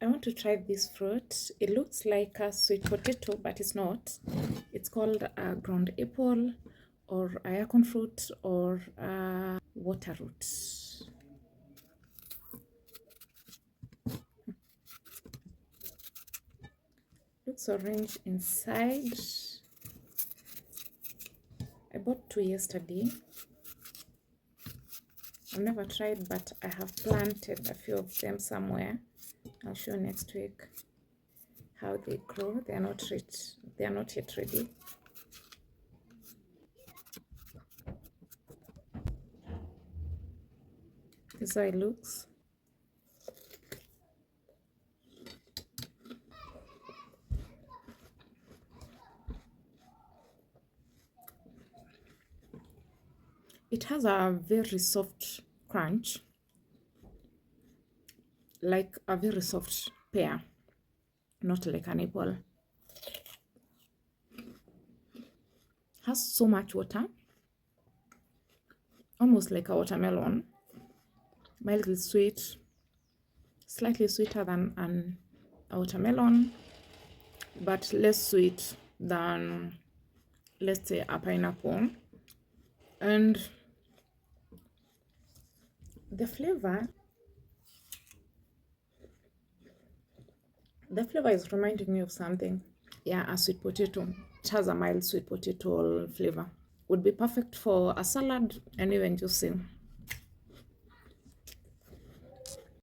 I want to try this fruit. It looks like a sweet potato, but it's not. It's called a ground apple, or a Yacon fruit, or a water root. Looks orange inside. I bought 2 yesterday. I've never tried, but I have planted a few of them somewhere. I'll show next week how they grow. They are not yet ready. This is how it looks. It has a very soft crunch, like a very soft pear, not like an apple. Has so much water, almost like a watermelon. Mildly sweet, slightly sweeter than a watermelon, but less sweet than, let's say, a pineapple. And the flavor is reminding me of something. Yeah, a sweet potato. It has a mild sweet potato flavor. Would be perfect for a salad and even juicing.